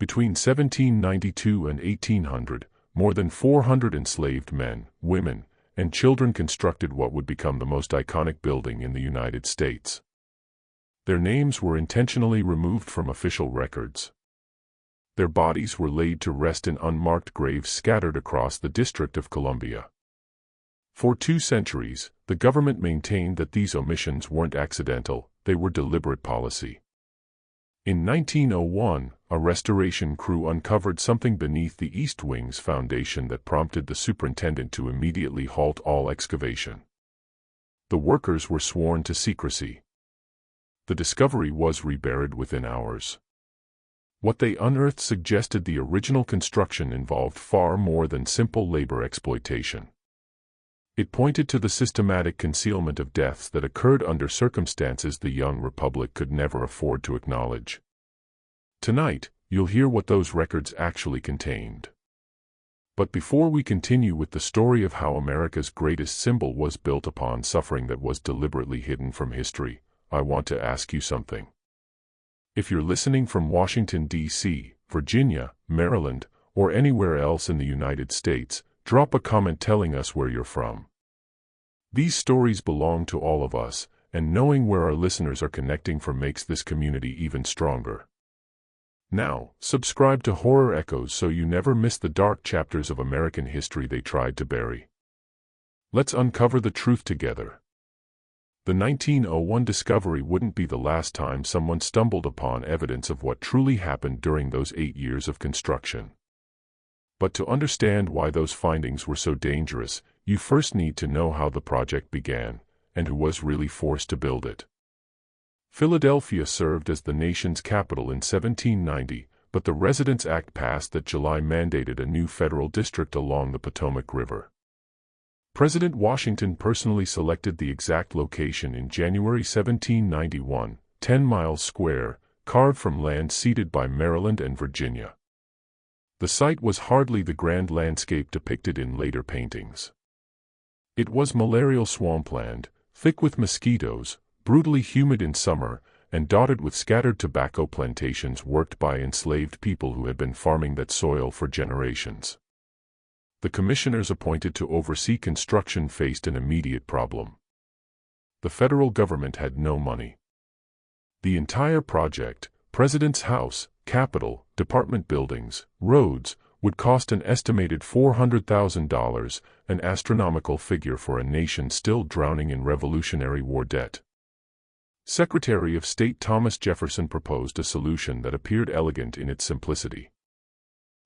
Between 1792 and 1800, more than 400 enslaved men, women, and children constructed what would become the most iconic building in the United States. Their names were intentionally removed from official records. Their bodies were laid to rest in unmarked graves scattered across the District of Columbia. For 2 centuries, the government maintained that these omissions weren't accidental, they were deliberate policy. In 1901, a restoration crew uncovered something beneath the East Wing's foundation that prompted the superintendent to immediately halt all excavation. The workers were sworn to secrecy. The discovery was reburied within hours. What they unearthed suggested the original construction involved far more than simple labor exploitation. It pointed to the systematic concealment of deaths that occurred under circumstances the young republic could never afford to acknowledge. Tonight, you'll hear what those records actually contained. But before we continue with the story of how America's greatest symbol was built upon suffering that was deliberately hidden from history, I want to ask you something. If you're listening from Washington, D.C., Virginia, Maryland, or anywhere else in the United States, drop a comment telling us where you're from. These stories belong to all of us, and knowing where our listeners are connecting from makes this community even stronger. Now, subscribe to Horror Echoes so you never miss the dark chapters of American history they tried to bury. Let's uncover the truth together. The 1901 discovery wouldn't be the last time someone stumbled upon evidence of what truly happened during those 8 years of construction. But to understand why those findings were so dangerous, you first need to know how the project began, and who was really forced to build it. Philadelphia served as the nation's capital in 1790, but the Residence Act passed that July mandated a new federal district along the Potomac River. President Washington personally selected the exact location in January 1791, 10 miles square, carved from land ceded by Maryland and Virginia. The site was hardly the grand landscape depicted in later paintings. It was malarial swampland, thick with mosquitoes, brutally humid in summer, and dotted with scattered tobacco plantations worked by enslaved people who had been farming that soil for generations. The commissioners appointed to oversee construction faced an immediate problem. The federal government had no money. The entire project, President's House, Capitol, department buildings, roads, would cost an estimated $400,000, an astronomical figure for a nation still drowning in Revolutionary War debt. Secretary of State Thomas Jefferson proposed a solution that appeared elegant in its simplicity.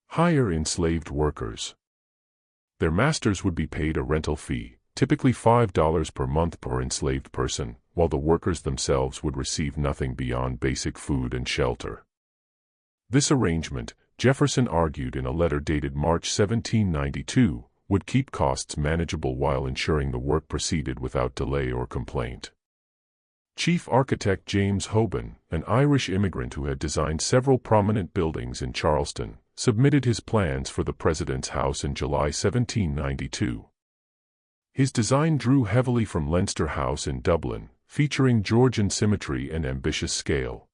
Hire enslaved workers. Their masters would be paid a rental fee, typically $5 per month per enslaved person, while the workers themselves would receive nothing beyond basic food and shelter. This arrangement, Jefferson argued in a letter dated March 1792, would keep costs manageable while ensuring the work proceeded without delay or complaint. Chief architect James Hoban, an Irish immigrant who had designed several prominent buildings in Charleston, submitted his plans for the President's House in July 1792. His design drew heavily from Leinster House in Dublin, featuring Georgian symmetry and ambitious scale.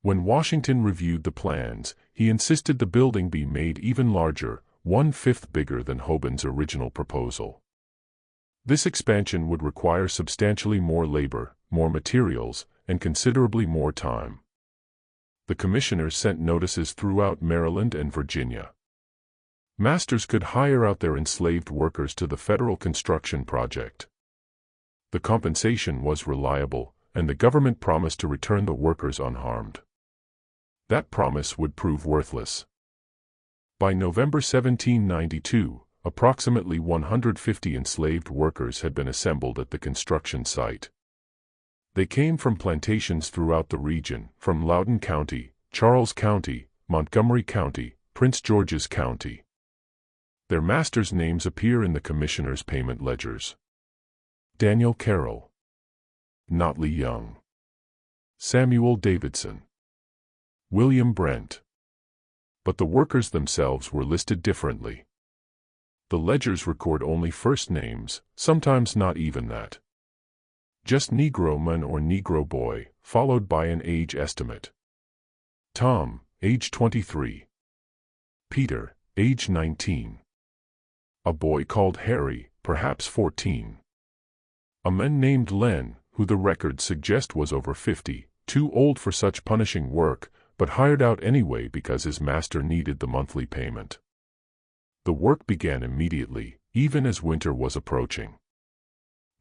When Washington reviewed the plans, he insisted the building be made even larger, 1/5 bigger than Hoban's original proposal. This expansion would require substantially more labor, more materials, and considerably more time. The commissioners sent notices throughout Maryland and Virginia. Masters could hire out their enslaved workers to the federal construction project. The compensation was reliable, and the government promised to return the workers unharmed. That promise would prove worthless. By November 1792, approximately 150 enslaved workers had been assembled at the construction site. They came from plantations throughout the region, from Loudoun County, Charles County, Montgomery County, Prince George's County. Their masters' names appear in the commissioners' payment ledgers. Daniel Carroll, Notley Young, Samuel Davidson, William Brent. But the workers themselves were listed differently. The ledgers record only first names, sometimes not even that. Just Negro man or Negro boy, followed by an age estimate. Tom, age 23. Peter, age 19. A boy called Harry, perhaps 14. A man named Len, who the records suggest was over 50, too old for such punishing work, but hired out anyway because his master needed the monthly payment. The work began immediately, even as winter was approaching.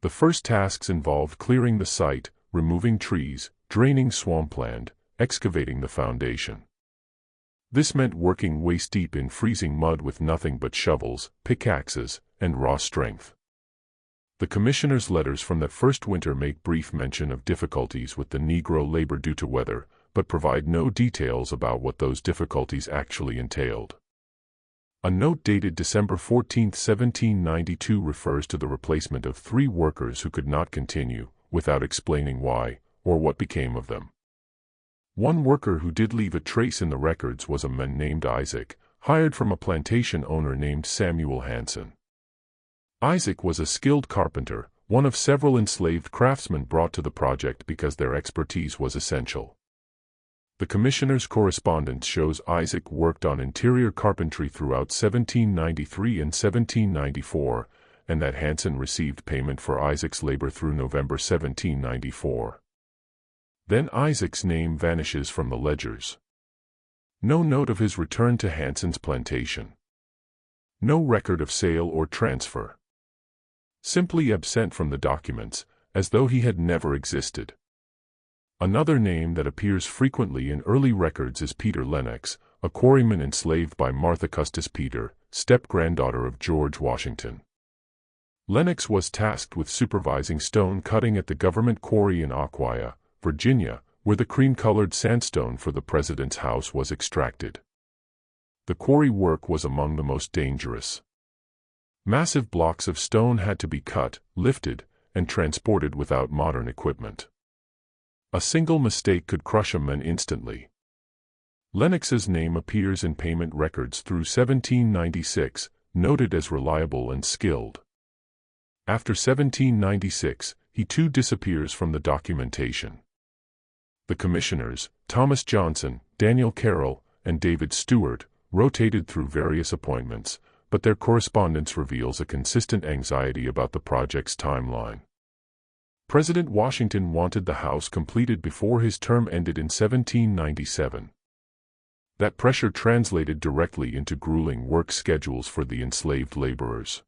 The first tasks involved clearing the site, removing trees, draining swampland, excavating the foundation. This meant working waist-deep in freezing mud with nothing but shovels, pickaxes, and raw strength. The commissioner's letters from that first winter make brief mention of difficulties with the Negro labor due to weather, but provide no details about what those difficulties actually entailed. A note dated December 14, 1792 refers to the replacement of 3 workers who could not continue, without explaining why, or what became of them. One worker who did leave a trace in the records was a man named Isaac, hired from a plantation owner named Samuel Hanson. Isaac was a skilled carpenter, one of several enslaved craftsmen brought to the project because their expertise was essential. The commissioner's correspondence shows Isaac worked on interior carpentry throughout 1793 and 1794, and that Hanson received payment for Isaac's labor through November 1794. Then Isaac's name vanishes from the ledgers. No note of his return to Hanson's plantation. No record of sale or transfer. Simply absent from the documents, as though he had never existed. Another name that appears frequently in early records is Peter Lennox, a quarryman enslaved by Martha Custis Peter, step-granddaughter of George Washington. Lennox was tasked with supervising stone cutting at the government quarry in Aquia, Virginia, where the cream-colored sandstone for the president's house was extracted. The quarry work was among the most dangerous. Massive blocks of stone had to be cut, lifted, and transported without modern equipment. A single mistake could crush a man instantly. Lennox's name appears in payment records through 1796, noted as reliable and skilled. After 1796, he too disappears from the documentation. The commissioners, Thomas Johnson, Daniel Carroll, and David Stewart, rotated through various appointments, but their correspondence reveals a consistent anxiety about the project's timeline. President Washington wanted the house completed before his term ended in 1797. That pressure translated directly into grueling work schedules for the enslaved laborers.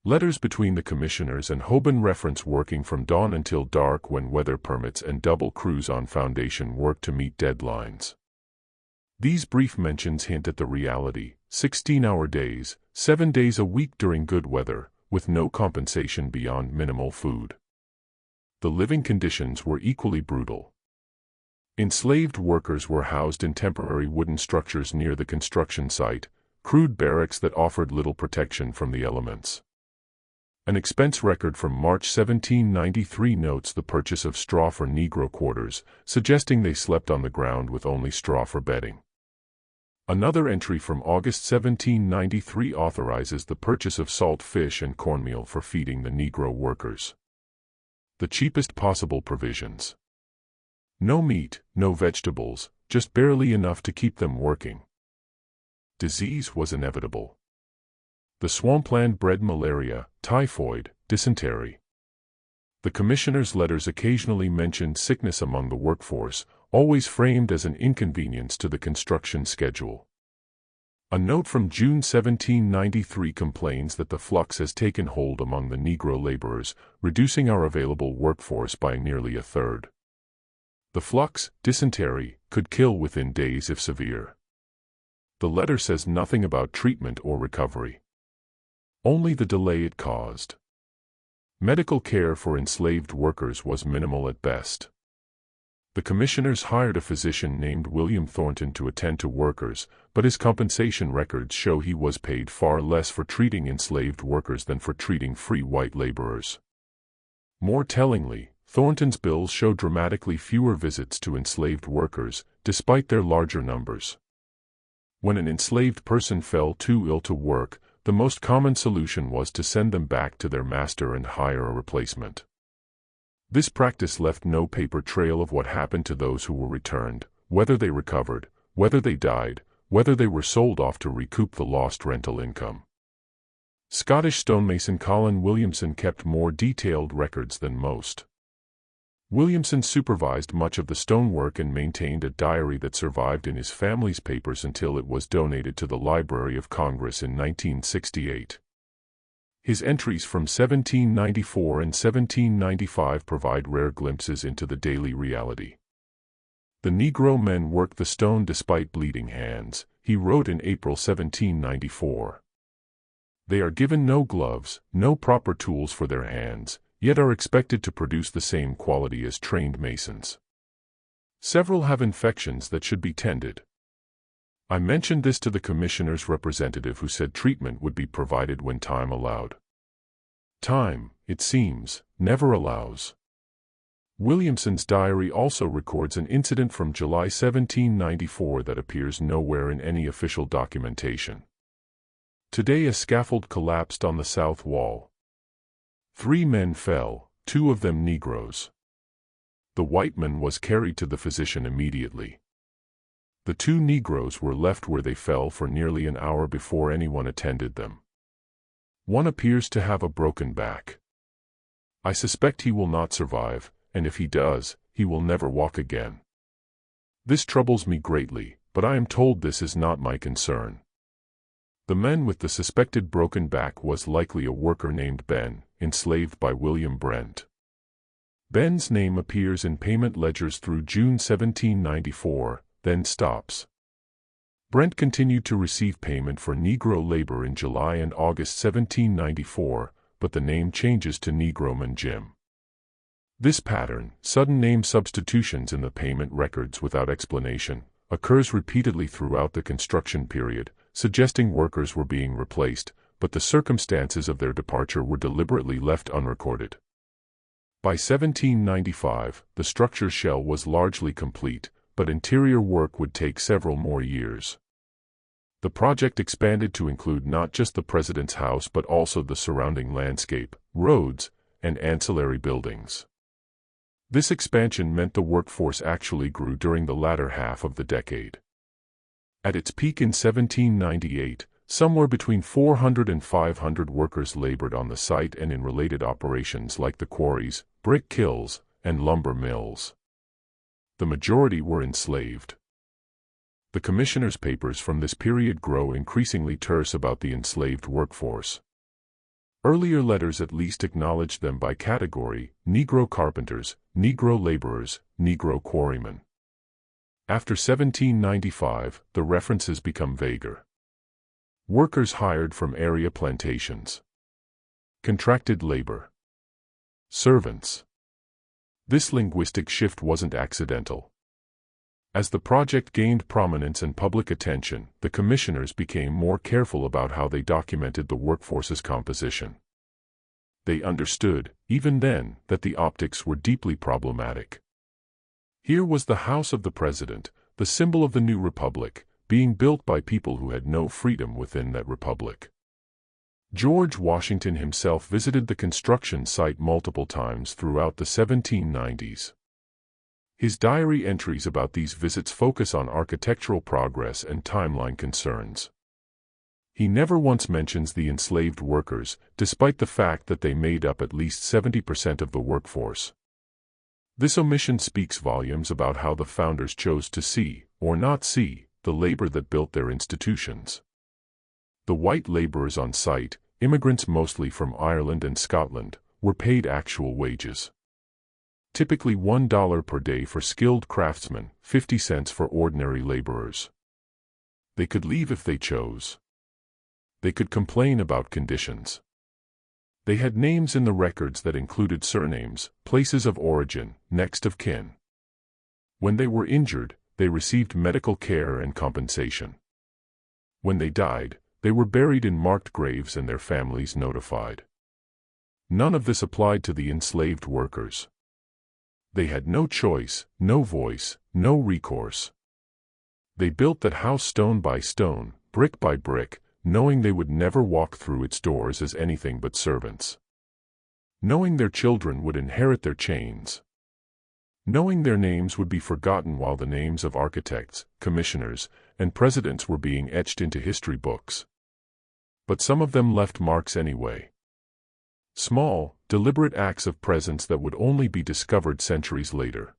Letters between the commissioners and Hoban reference working from dawn until dark when weather permits and double crews on foundation work to meet deadlines. These brief mentions hint at the reality: 16-hour days, 7 days a week during good weather, with no compensation beyond minimal food. The living conditions were equally brutal. Enslaved workers were housed in temporary wooden structures near the construction site, crude barracks that offered little protection from the elements. An expense record from March 1793 notes the purchase of straw for Negro quarters, suggesting they slept on the ground with only straw for bedding. Another entry from August 1793 authorizes the purchase of salt fish and cornmeal for feeding the Negro workers. The cheapest possible provisions. No meat, no vegetables, just barely enough to keep them working. Disease was inevitable. The swampland bred malaria, typhoid, dysentery. The commissioner's letters occasionally mentioned sickness among the workforce, always framed as an inconvenience to the construction schedule. A note from June 1793 complains that the flux has taken hold among the Negro laborers, reducing our available workforce by nearly a third. The flux, dysentery, could kill within days if severe. The letter says nothing about treatment or recovery. Only the delay it caused. Medical care for enslaved workers was minimal at best. The commissioners hired a physician named William Thornton to attend to workers, but his compensation records show he was paid far less for treating enslaved workers than for treating free white laborers. More tellingly, Thornton's bills show dramatically fewer visits to enslaved workers, despite their larger numbers. When an enslaved person fell too ill to work, the most common solution was to send them back to their master and hire a replacement. This practice left no paper trail of what happened to those who were returned, whether they recovered, whether they died, whether they were sold off to recoup the lost rental income. Scottish stonemason Colin Williamson kept more detailed records than most. Williamson supervised much of the stonework and maintained a diary that survived in his family's papers until it was donated to the Library of Congress in 1968. His entries from 1794 and 1795 provide rare glimpses into the daily reality. "The Negro men worked the stone despite bleeding hands," he wrote in April 1794. "They are given no gloves, no proper tools for their hands, yet are expected to produce the same quality as trained masons. Several have infections that should be tended. I mentioned this to the commissioner's representative, who said treatment would be provided when time allowed. Time, it seems, never allows." Williamson's diary also records an incident from July 1794 that appears nowhere in any official documentation. "Today a scaffold collapsed on the south wall. 3 men fell, 2 of them Negroes. The white man was carried to the physician immediately. The 2 Negroes were left where they fell for nearly an hour before anyone attended them. One appears to have a broken back. I suspect he will not survive, and if he does, he will never walk again. This troubles me greatly, but I am told this is not my concern." The man with the suspected broken back was likely a worker named Ben, enslaved by William Brent. Ben's name appears in payment ledgers through June 1794, then stops. Brent continued to receive payment for Negro labor in July and August 1794, but the name changes to Negroman Jim. This pattern, sudden name substitutions in the payment records without explanation, occurs repeatedly throughout the construction period, suggesting workers were being replaced, but the circumstances of their departure were deliberately left unrecorded. By 1795, the structure's shell was largely complete, but interior work would take several more years. The project expanded to include not just the president's house but also the surrounding landscape, roads, and ancillary buildings. This expansion meant the workforce actually grew during the latter half of the decade. At its peak in 1798, somewhere between 400 and 500 workers labored on the site and in related operations like the quarries, brick kilns, and lumber mills. The majority were enslaved. The commissioner's papers from this period grow increasingly terse about the enslaved workforce. Earlier letters at least acknowledged them by category: Negro carpenters, Negro laborers, Negro quarrymen. After 1795, the references become vaguer. Workers hired from area plantations. Contracted labor. Servants. This linguistic shift wasn't accidental. As the project gained prominence and public attention, the commissioners became more careful about how they documented the workforce's composition. They understood, even then, that the optics were deeply problematic. Here was the house of the president, the symbol of the new republic, being built by people who had no freedom within that republic. George Washington himself visited the construction site multiple times throughout the 1790s. His diary entries about these visits focus on architectural progress and timeline concerns. He never once mentions the enslaved workers, despite the fact that they made up at least 70% of the workforce. This omission speaks volumes about how the founders chose to see, or not see, the labor that built their institutions. The white laborers on site, immigrants mostly from Ireland and Scotland, were paid actual wages. Typically $1 per day for skilled craftsmen, 50 cents for ordinary laborers. They could leave if they chose. They could complain about conditions. They had names in the records that included surnames, places of origin, next of kin. When they were injured, they received medical care and compensation. When they died, they were buried in marked graves and their families notified. None of this applied to the enslaved workers. They had no choice, no voice, no recourse. They built that house stone by stone, brick by brick, knowing they would never walk through its doors as anything but servants. Knowing their children would inherit their chains. knowing their names would be forgotten while the names of architects, commissioners, and presidents were being etched into history books. But some of them left marks anyway. Small, deliberate acts of presence that would only be discovered centuries later.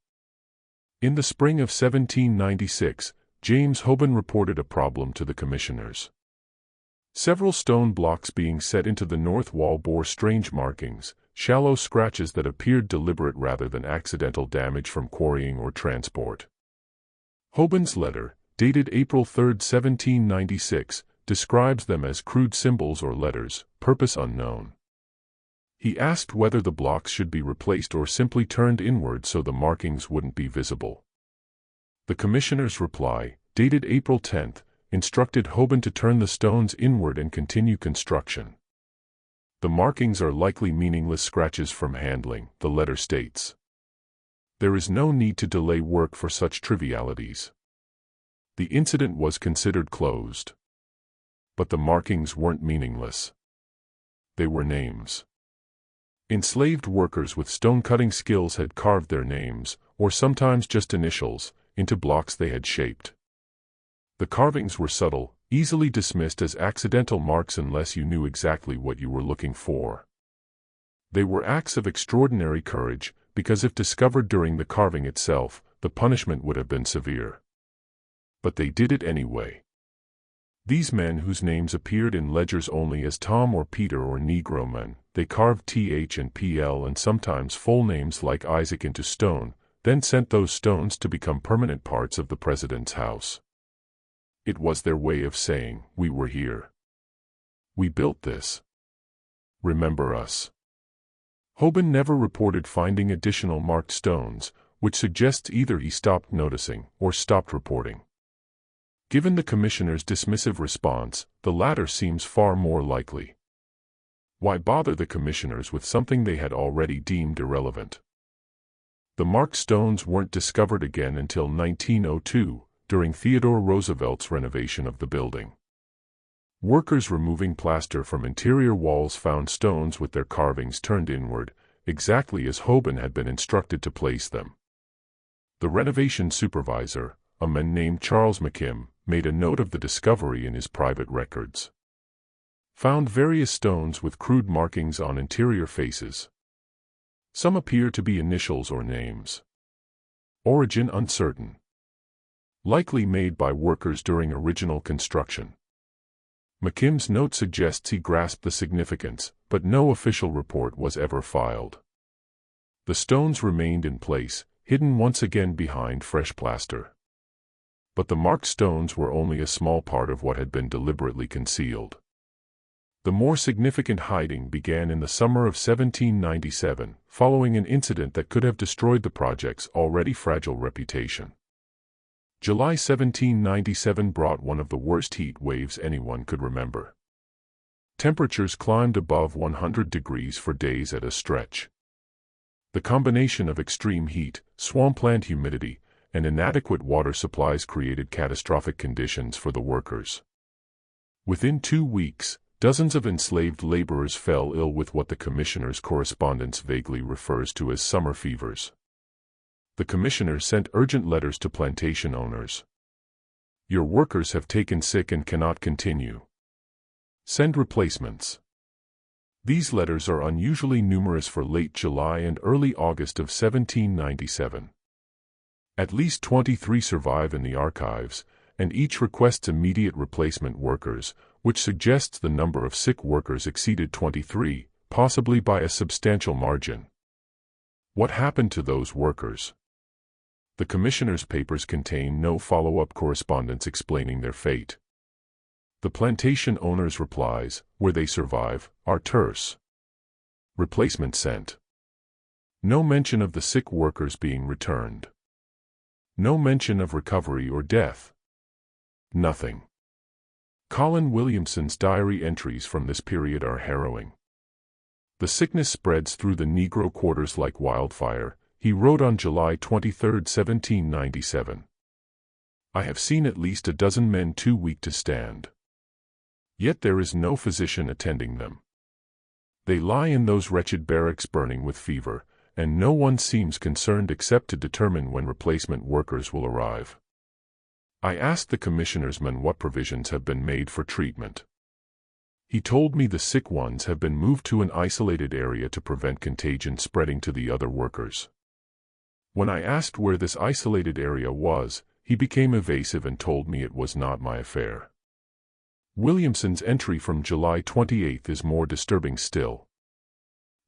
In the spring of 1796, James Hoban reported a problem to the commissioners. Several stone blocks being set into the north wall bore strange markings, shallow scratches that appeared deliberate rather than accidental damage from quarrying or transport. Hoban's letter, dated April 3, 1796, describes them as crude symbols or letters, purpose unknown. He asked whether the blocks should be replaced or simply turned inward so the markings wouldn't be visible. The commissioner's reply, dated April 10, instructed Hoban to turn the stones inward and continue construction. The markings are likely meaningless scratches from handling, the letter states. There is no need to delay work for such trivialities. The incident was considered closed. But the markings weren't meaningless. They were names. Enslaved workers with stone-cutting skills had carved their names, or sometimes just initials, into blocks they had shaped. The carvings were subtle, easily dismissed as accidental marks unless you knew exactly what you were looking for. They were acts of extraordinary courage, because if discovered during the carving itself, the punishment would have been severe. But they did it anyway. These men whose names appeared in ledgers only as Tom or Peter or Negro men, they carved TH and PL and sometimes full names like Isaac into stone, then sent those stones to become permanent parts of the president's house. It was their way of saying, "We were here. We built this. Remember us." Hoban never reported finding additional marked stones, which suggests either he stopped noticing or stopped reporting. Given the commissioner's dismissive response, the latter seems far more likely. Why bother the commissioners with something they had already deemed irrelevant? The marked stones weren't discovered again until 1902, during Theodore Roosevelt's renovation of the building. Workers removing plaster from interior walls found stones with their carvings turned inward, exactly as Hoban had been instructed to place them. The renovation supervisor, a man named Charles McKim, made a note of the discovery in his private records. Found various stones with crude markings on interior faces. Some appear to be initials or names. Origin uncertain. Likely made by workers during original construction. McKim's note suggests he grasped the significance, but no official report was ever filed. The stones remained in place, hidden once again behind fresh plaster. But the marked stones were only a small part of what had been deliberately concealed. The more significant hiding began in the summer of 1797, following an incident that could have destroyed the project's already fragile reputation. July 1797 brought one of the worst heat waves anyone could remember. Temperatures climbed above 100 degrees for days at a stretch. The combination of extreme heat, swampland humidity, and inadequate water supplies created catastrophic conditions for the workers. Within 2 weeks, dozens of enslaved laborers fell ill with what the commissioner's correspondence vaguely refers to as summer fevers. The commissioner sent urgent letters to plantation owners. "Your workers have taken sick and cannot continue. Send replacements." These letters are unusually numerous for late July and early August of 1797. At least 23 survive in the archives, and each requests immediate replacement workers, which suggests the number of sick workers exceeded 23, possibly by a substantial margin. What happened to those workers? The commissioner's papers contain no follow-up correspondence explaining their fate. The plantation owner's replies, where they survive, are terse. Replacement sent. No mention of the sick workers being returned. No mention of recovery or death. Nothing. Colin Williamson's diary entries from this period are harrowing. The sickness spreads through the Negro quarters like wildfire, he wrote on July 23, 1797. "I have seen at least a dozen men too weak to stand. Yet there is no physician attending them. They lie in those wretched barracks burning with fever, and no one seems concerned except to determine when replacement workers will arrive. I asked the commissioner's man what provisions have been made for treatment. He told me the sick ones have been moved to an isolated area to prevent contagion spreading to the other workers. When I asked where this isolated area was, he became evasive and told me it was not my affair. Williamson's entry from July 28 is more disturbing still.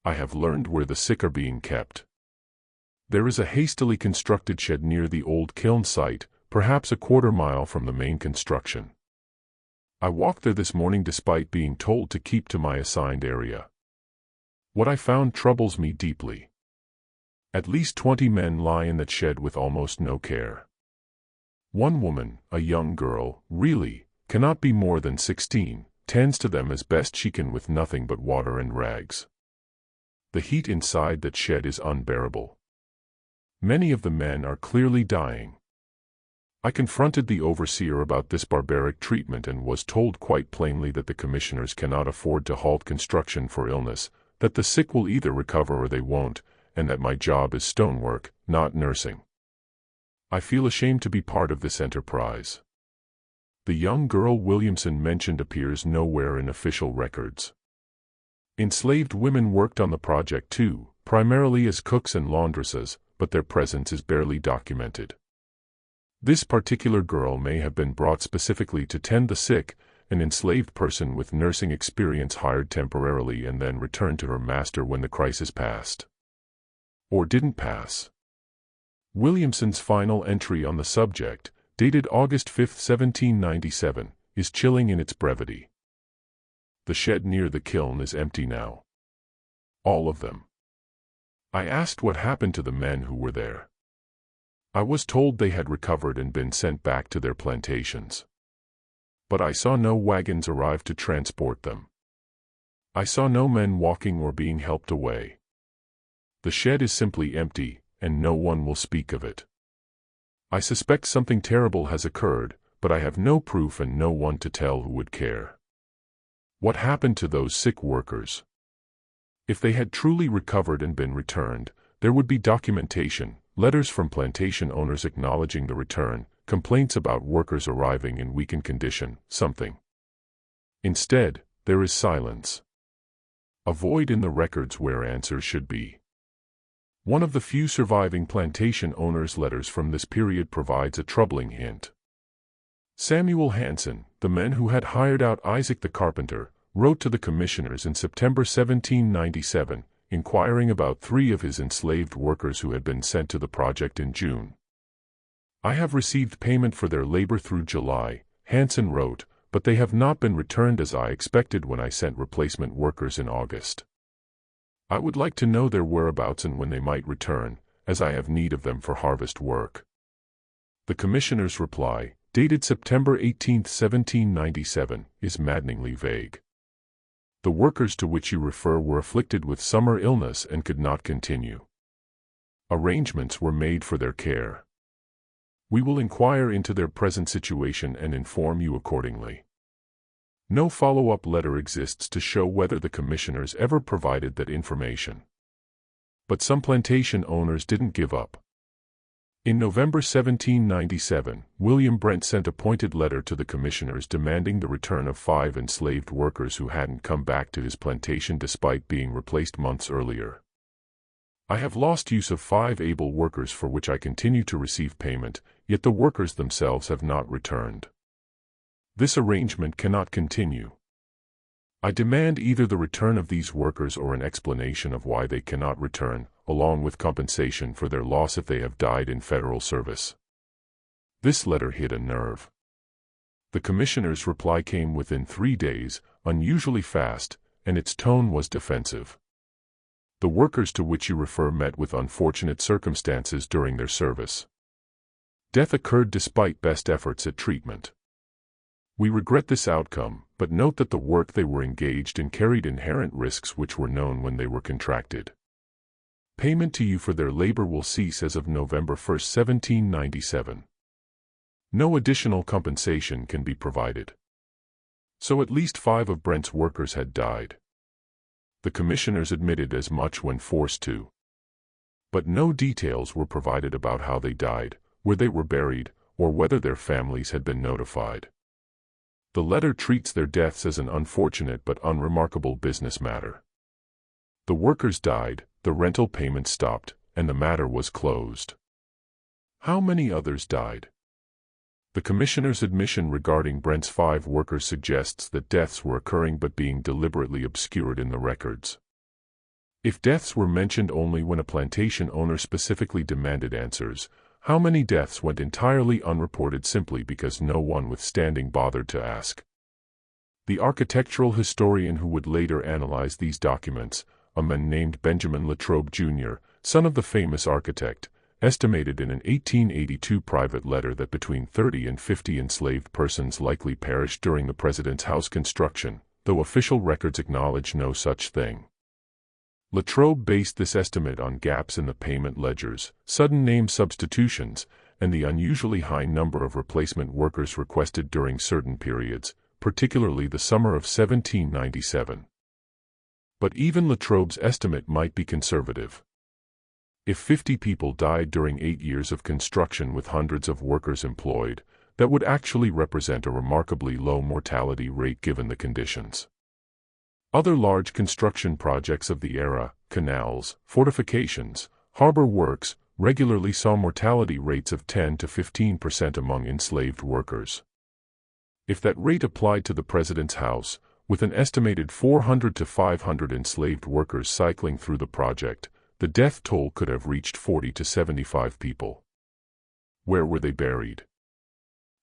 I have learned where the sick are being kept. There is a hastily constructed shed near the old kiln site, perhaps a quarter-mile from the main construction. I walked there this morning despite being told to keep to my assigned area. What I found troubles me deeply. At least 20 men lie in that shed with almost no care. One woman, a young girl, really, cannot be more than 16, tends to them as best she can with nothing but water and rags. The heat inside that shed is unbearable. Many of the men are clearly dying. I confronted the overseer about this barbaric treatment and was told quite plainly that the commissioners cannot afford to halt construction for illness, that the sick will either recover or they won't, and that my job is stonework, not nursing. I feel ashamed to be part of this enterprise. The young girl Williamson mentioned appears nowhere in official records. Enslaved women worked on the project too, primarily as cooks and laundresses, but their presence is barely documented. This particular girl may have been brought specifically to tend the sick, an enslaved person with nursing experience hired temporarily and then returned to her master when the crisis passed. Or didn't pass. Williamson's final entry on the subject, dated August 5, 1797, is chilling in its brevity. The shed near the kiln is empty now. All of them. I asked what happened to the men who were there. I was told they had recovered and been sent back to their plantations. But I saw no wagons arrive to transport them. I saw no men walking or being helped away. The shed is simply empty, and no one will speak of it. I suspect something terrible has occurred, but I have no proof and no one to tell who would care. What happened to those sick workers? If they had truly recovered and been returned, there would be documentation, letters from plantation owners acknowledging the return, complaints about workers arriving in weakened condition, something. Instead, there is silence. A void in the records where answers should be. One of the few surviving plantation owners' letters from this period provides a troubling hint. Samuel Hanson, the man who had hired out Isaac the carpenter, wrote to the commissioners in September 1797, inquiring about 3 of his enslaved workers who had been sent to the project in June. I have received payment for their labor through July, Hanson wrote, but they have not been returned as I expected when I sent replacement workers in August. I would like to know their whereabouts and when they might return, as I have need of them for harvest work. The commissioner's reply, dated September 18, 1797, is maddeningly vague. The workers to which you refer were afflicted with summer illness and could not continue. Arrangements were made for their care. We will inquire into their present situation and inform you accordingly. No follow-up letter exists to show whether the commissioners ever provided that information. But some plantation owners didn't give up. In November 1797, William Brent sent a pointed letter to the commissioners demanding the return of 5 enslaved workers who hadn't come back to his plantation despite being replaced months earlier. I have lost use of 5 able workers for which I continue to receive payment, yet the workers themselves have not returned. This arrangement cannot continue. I demand either the return of these workers or an explanation of why they cannot return, along with compensation for their loss if they have died in federal service. This letter hit a nerve. The commissioner's reply came within 3 days, unusually fast, and its tone was defensive. The workers to which you refer met with unfortunate circumstances during their service. Death occurred despite best efforts at treatment. We regret this outcome, but note that the work they were engaged in carried inherent risks which were known when they were contracted. Payment to you for their labor will cease as of November 1, 1797. No additional compensation can be provided. So at least 5 of Brent's workers had died. The commissioners admitted as much when forced to. But no details were provided about how they died, where they were buried, or whether their families had been notified. The letter treats their deaths as an unfortunate but unremarkable business matter. The workers died, the rental payments stopped, and the matter was closed. How many others died? The commissioner's admission regarding Brent's 5 workers suggests that deaths were occurring but being deliberately obscured in the records. If deaths were mentioned only when a plantation owner specifically demanded answers, how many deaths went entirely unreported simply because no one with standing bothered to ask? The architectural historian who would later analyze these documents, a man named Benjamin Latrobe Jr., son of the famous architect, estimated in an 1882 private letter that between 30 and 50 enslaved persons likely perished during the president's house construction, though official records acknowledge no such thing. Latrobe based this estimate on gaps in the payment ledgers, sudden name substitutions, and the unusually high number of replacement workers requested during certain periods, particularly the summer of 1797. But even Latrobe's estimate might be conservative. If 50 people died during 8 years of construction with hundreds of workers employed, that would actually represent a remarkably low mortality rate given the conditions. Other large construction projects of the era, canals, fortifications, harbor works, regularly saw mortality rates of 10 to 15% among enslaved workers. If that rate applied to the president's house, with an estimated 400 to 500 enslaved workers cycling through the project, the death toll could have reached 40 to 75 people. Where were they buried?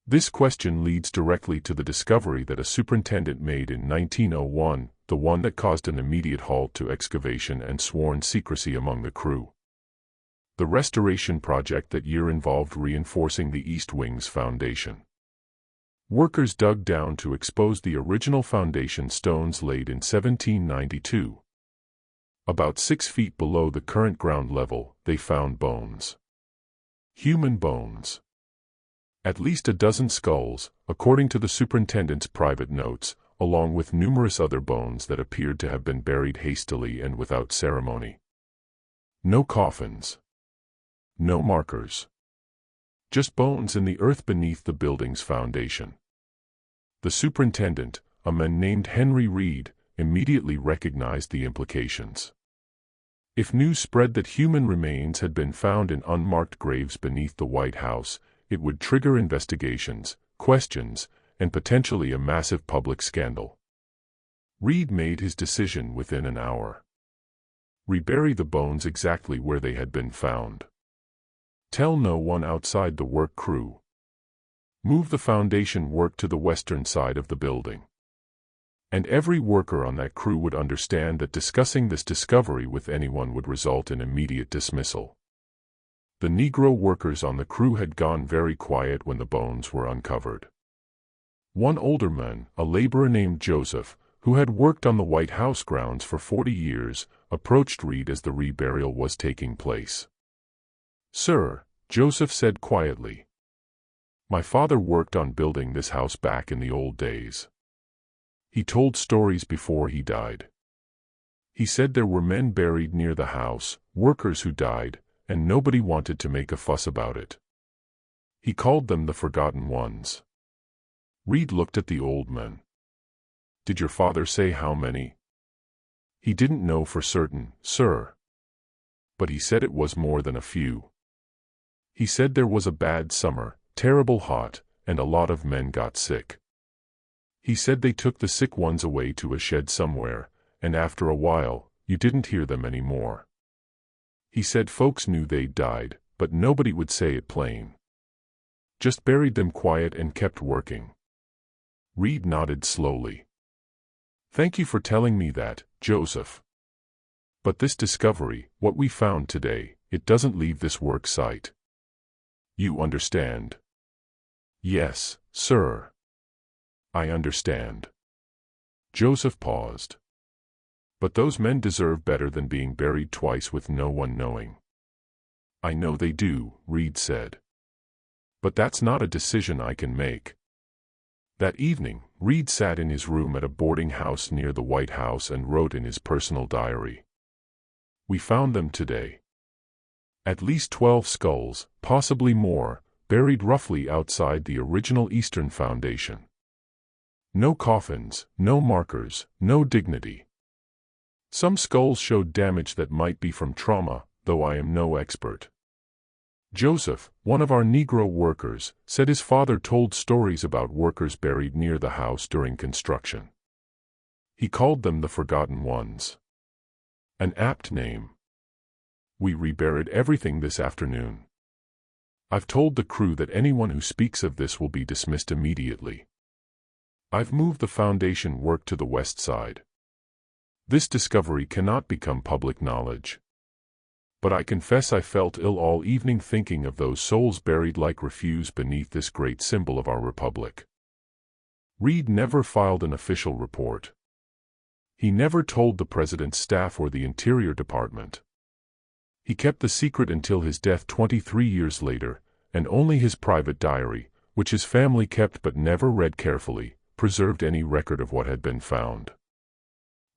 This question leads directly to the discovery that a superintendent made in 1901, the one that caused an immediate halt to excavation and sworn secrecy among the crew. The restoration project that year involved reinforcing the East Wing's foundation. Workers dug down to expose the original foundation stones laid in 1792. About 6 feet below the current ground level, they found bones. Human bones. At least a dozen skulls, according to the superintendent's private notes, along with numerous other bones that appeared to have been buried hastily and without ceremony. No coffins. No markers. Just bones in the earth beneath the building's foundation. The superintendent, a man named Henry Reed, immediately recognized the implications. If news spread that human remains had been found in unmarked graves beneath the White House, it would trigger investigations, questions, and potentially a massive public scandal. Reed made his decision within an hour. Rebury the bones exactly where they had been found. Tell no one outside the work crew. Move the foundation work to the western side of the building. And every worker on that crew would understand that discussing this discovery with anyone would result in immediate dismissal. The Negro workers on the crew had gone very quiet when the bones were uncovered. One older man, a laborer named Joseph, who had worked on the White House grounds for 40 years, approached Reed as the reburial was taking place. "Sir," Joseph said quietly, "my father worked on building this house back in the old days. He told stories before he died. He said there were men buried near the house, workers who died, and nobody wanted to make a fuss about it. He called them the forgotten ones." Reed looked at the old man. "Did your father say how many?" "He didn't know for certain, sir. But he said it was more than a few. He said there was a bad summer, terrible hot, and a lot of men got sick. He said they took the sick ones away to a shed somewhere, and after a while, you didn't hear them anymore. He said folks knew they'd died, but nobody would say it plain. Just buried them quiet and kept working." Reed nodded slowly. "Thank you for telling me that, Joseph. But this discovery, what we found today, it doesn't leave this work site. You understand?" "Yes, sir. I understand." Joseph paused. "But those men deserve better than being buried twice with no one knowing." "I know they do," Reed said. "But that's not a decision I can make." That evening, Reed sat in his room at a boarding house near the White House and wrote in his personal diary, "We found them today. At least 12 skulls, possibly more, buried roughly outside the original Eastern foundation. No coffins, no markers, no dignity. Some skulls showed damage that might be from trauma, though I am no expert. Joseph, one of our Negro workers, said his father told stories about workers buried near the house during construction. He called them the Forgotten Ones. An apt name. We reburied everything this afternoon. I've told the crew that anyone who speaks of this will be dismissed immediately. I've moved the foundation work to the west side. This discovery cannot become public knowledge. But I confess I felt ill all evening thinking of those souls buried like refuse beneath this great symbol of our republic. Reed never filed an official report. He never told the president's staff or the Interior Department. He kept the secret until his death 23 years later, and only his private diary, which his family kept but never read carefully, preserved any record of what had been found.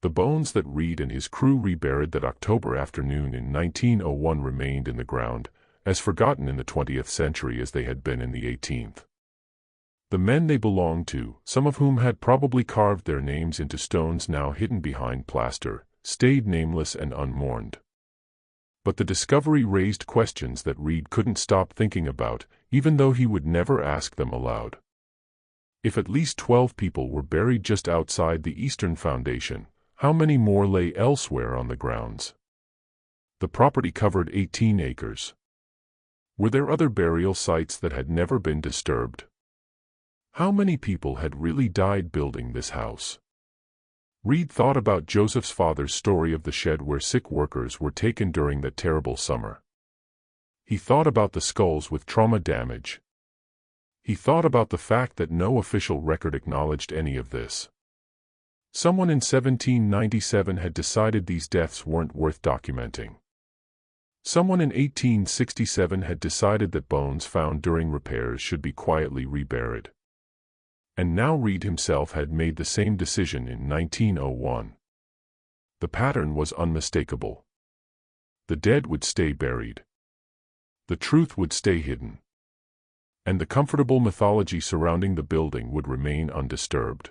The bones that Reed and his crew reburied that October afternoon in 1901 remained in the ground, as forgotten in the 20th century as they had been in the 18th. The men they belonged to, some of whom had probably carved their names into stones now hidden behind plaster, stayed nameless and unmourned. But the discovery raised questions that Reed couldn't stop thinking about, even though he would never ask them aloud. If at least 12 people were buried just outside the Eastern Foundation, how many more lay elsewhere on the grounds? The property covered 18 acres. Were there other burial sites that had never been disturbed? How many people had really died building this house? Reed thought about Joseph's father's story of the shed where sick workers were taken during that terrible summer. He thought about the skulls with trauma damage. He thought about the fact that no official record acknowledged any of this. Someone in 1797 had decided these deaths weren't worth documenting. Someone in 1867 had decided that bones found during repairs should be quietly reburied. And now Reed himself had made the same decision in 1901. The pattern was unmistakable. The dead would stay buried. The truth would stay hidden. And the comfortable mythology surrounding the building would remain undisturbed.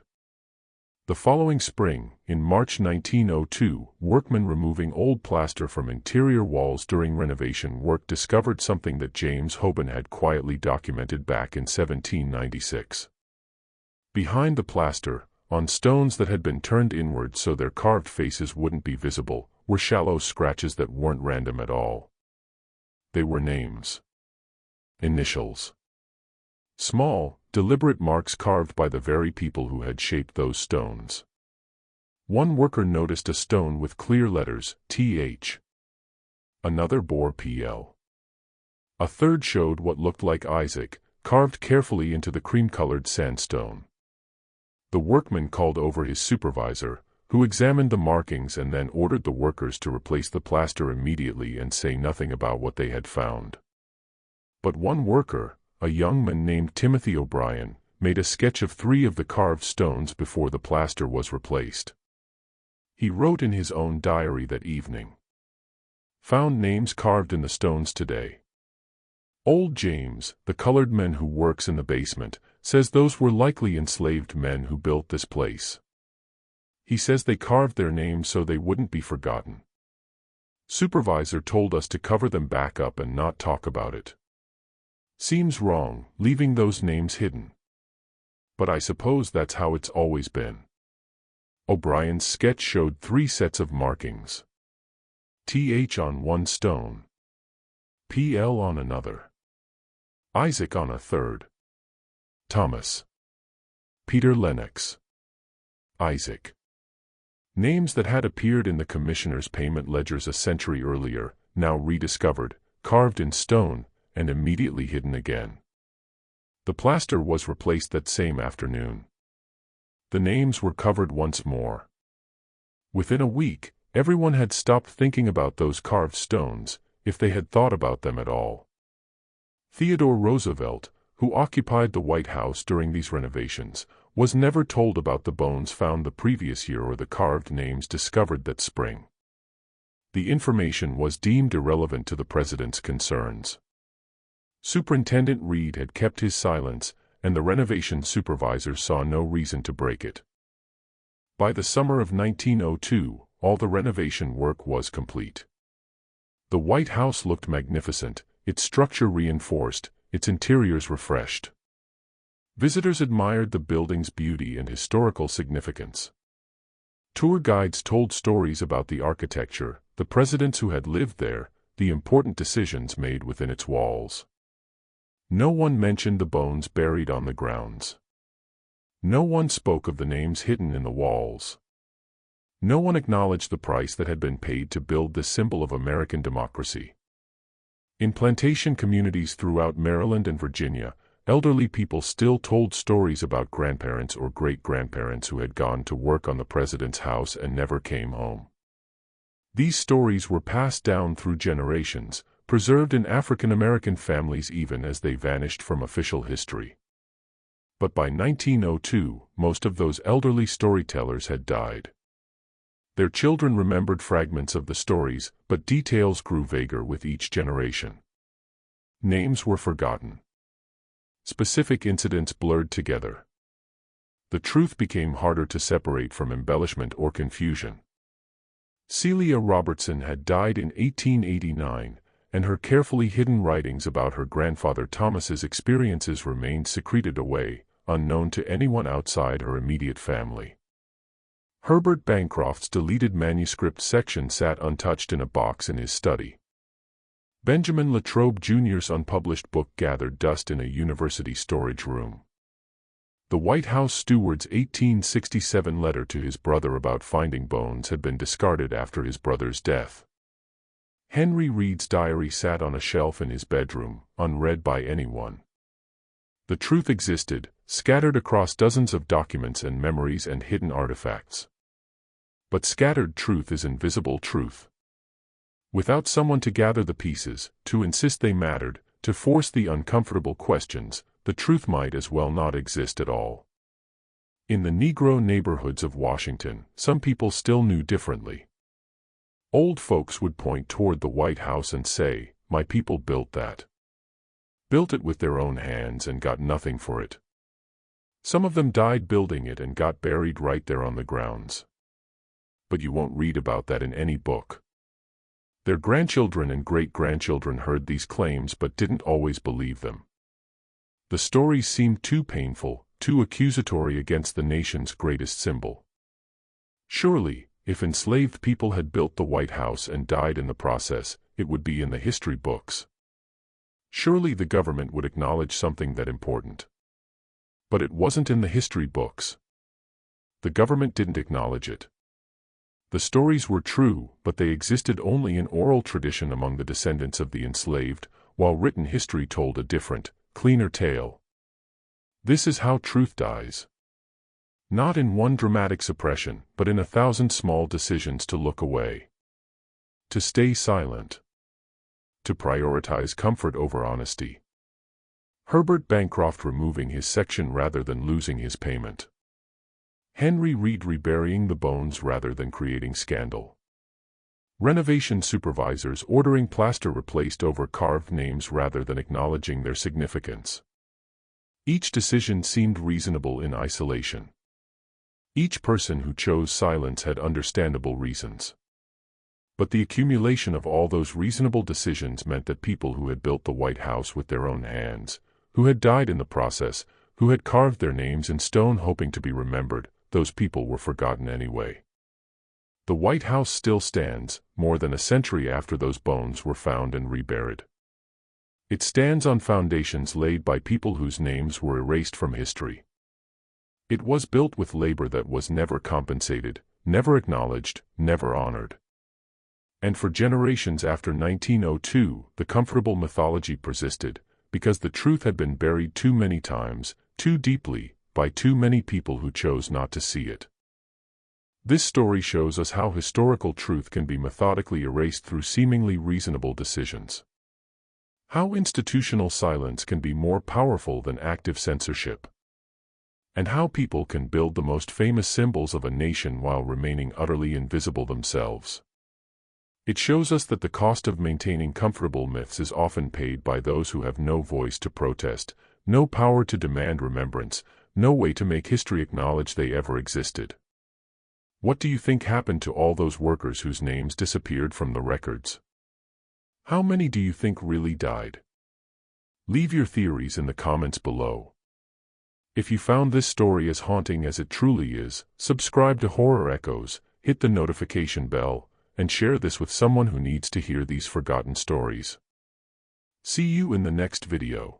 The following spring, in March 1902, workmen removing old plaster from interior walls during renovation work discovered something that James Hoban had quietly documented back in 1796. Behind the plaster, on stones that had been turned inward so their carved faces wouldn't be visible, were shallow scratches that weren't random at all. They were names. Initials. Small, deliberate marks carved by the very people who had shaped those stones. One worker noticed a stone with clear letters, TH. Another bore PL. A third showed what looked like Isaac, carved carefully into the cream-colored sandstone. The workman called over his supervisor, who examined the markings and then ordered the workers to replace the plaster immediately and say nothing about what they had found. But one worker, a young man named Timothy O'Brien, made a sketch of 3 of the carved stones before the plaster was replaced. He wrote in his own diary that evening. Found names carved in the stones today. Old James, the colored man who works in the basement, says those were likely enslaved men who built this place. He says they carved their names so they wouldn't be forgotten. Supervisor told us to cover them back up and not talk about it. Seems wrong, leaving those names hidden. But I suppose that's how it's always been. O'Brien's sketch showed 3 sets of markings. TH on one stone. PL on another. Isaac on a third. Thomas. Peter Lennox. Isaac. Names that had appeared in the commissioner's payment ledgers a century earlier, now rediscovered, carved in stone, and immediately hidden again. The plaster was replaced that same afternoon. The names were covered once more. Within a week, everyone had stopped thinking about those carved stones, if they had thought about them at all. Theodore Roosevelt, who occupied the White House during these renovations, was never told about the bones found the previous year or the carved names discovered that spring. The information was deemed irrelevant to the president's concerns. Superintendent Reed had kept his silence, and the renovation supervisors saw no reason to break it. By the summer of 1902, all the renovation work was complete. The White House looked magnificent, its structure reinforced, its interiors refreshed. Visitors admired the building's beauty and historical significance. Tour guides told stories about the architecture, the presidents who had lived there, the important decisions made within its walls. No one mentioned the bones buried on the grounds. No one spoke of the names hidden in the walls. No one acknowledged the price that had been paid to build this symbol of American democracy. In plantation communities throughout Maryland and Virginia, elderly people still told stories about grandparents or great-grandparents who had gone to work on the president's house and never came home. These stories were passed down through generations, preserved in African American families even as they vanished from official history. But by 1902, most of those elderly storytellers had died. Their children remembered fragments of the stories, but details grew vaguer with each generation. Names were forgotten. Specific incidents blurred together. The truth became harder to separate from embellishment or confusion. Celia Robertson had died in 1889, and her carefully hidden writings about her grandfather Thomas's experiences remained secreted away, unknown to anyone outside her immediate family. Herbert Bancroft's deleted manuscript section sat untouched in a box in his study. Benjamin Latrobe Jr.'s unpublished book gathered dust in a university storage room. The White House steward's 1867 letter to his brother about finding bones had been discarded after his brother's death. Henry Reed's diary sat on a shelf in his bedroom, unread by anyone. The truth existed, scattered across dozens of documents and memories and hidden artifacts. But scattered truth is invisible truth. Without someone to gather the pieces, to insist they mattered, to force the uncomfortable questions, the truth might as well not exist at all. In the Negro neighborhoods of Washington, some people still knew differently. Old folks would point toward the White House and say, "My people built that. Built it with their own hands and got nothing for it. Some of them died building it and got buried right there on the grounds. But you won't read about that in any book." Their grandchildren and great-grandchildren heard these claims but didn't always believe them. The stories seemed too painful, too accusatory against the nation's greatest symbol. Surely, if enslaved people had built the White House and died in the process, it would be in the history books. Surely the government would acknowledge something that important. But it wasn't in the history books. The government didn't acknowledge it. The stories were true, but they existed only in oral tradition among the descendants of the enslaved, while written history told a different, cleaner tale. This is how truth dies. Not in one dramatic suppression, but in 1,000 small decisions to look away. To stay silent. To prioritize comfort over honesty. Herbert Bancroft removing his section rather than losing his payment. Henry Reed reburying the bones rather than creating scandal. Renovation supervisors ordering plaster replaced over carved names rather than acknowledging their significance. Each decision seemed reasonable in isolation. Each person who chose silence had understandable reasons. But the accumulation of all those reasonable decisions meant that people who had built the White House with their own hands, who had died in the process, who had carved their names in stone hoping to be remembered, those people were forgotten anyway. The White House still stands, more than a century after those bones were found and reburied. It stands on foundations laid by people whose names were erased from history. It was built with labor that was never compensated, never acknowledged, never honored. And for generations after 1902, the comfortable mythology persisted, because the truth had been buried too many times, too deeply, by too many people who chose not to see it. This story shows us how historical truth can be methodically erased through seemingly reasonable decisions. How institutional silence can be more powerful than active censorship. And how people can build the most famous symbols of a nation while remaining utterly invisible themselves. It shows us that the cost of maintaining comfortable myths is often paid by those who have no voice to protest, no power to demand remembrance, no way to make history acknowledge they ever existed. What do you think happened to all those workers whose names disappeared from the records? How many do you think really died? Leave your theories in the comments below. If you found this story as haunting as it truly is, subscribe to Horror Echoes, hit the notification bell, and share this with someone who needs to hear these forgotten stories. See you in the next video.